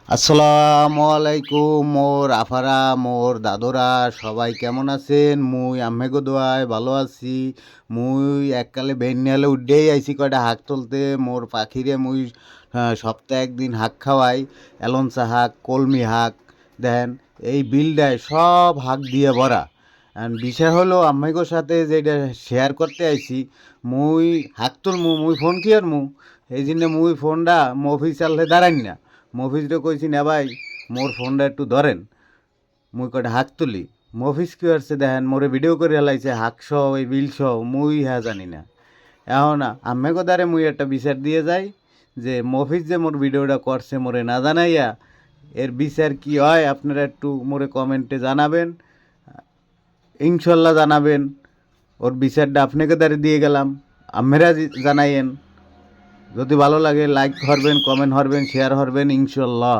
আসসালামু আলাইকুম মোর আফারা মোর দাদরা সবাই কেমন আছেন? মুই আম্মেগো দোয়ায় ভালো আছি। মুই এককালে বেনিয়ালে উঠেই আইছি কয়টা হাঁক তুলতে। মোর পাখিরে মুই সপ্তাহে একদিন হাঁক খাওয়াই। এলনচা হাঁক, কলমি হাঁক, দেন এই বিলটায় সব হাঁক দিয়ে ভরা। বিষয় হলো আম্মেগোর সাথে যেটা শেয়ার করতে আইছি, মুই হাঁক তুলমু, মুই ফোন কি আরমু, এই জন্য মুই ফোনটা মফিজ চাললে দাঁড়াই না। মফিজরে কইছি না ভাই মোর ফোনটা একটু ধরেন, মুই কটা হাঁক তুলি। মফিজ কি আসছে দেখেন মোরে ভিডিও করে হেলাইছে হাঁক সহ এই বিল সহ, মুই হ্যাঁ জানি না। এখন আম্মে কোদারে মুই একটা বিচার দিয়ে যাই যে মফিজ যে মোর ভিডিওটা করছে মোরে না জানাইয়া, এর বিচার কি হয় আপনারা একটু মোরে কমেন্টে জানাবেন, ইনশাল্লাহ জানাবেন। ওর বিচারটা আপনাকে দ্বারে দিয়ে গেলাম, আম্মেরা জানাইয়েন। যদি ভালো লাগে লাইক করবেন, কমেন্ট করবেন, শেয়ার করবেন ইনশাল্লাহ।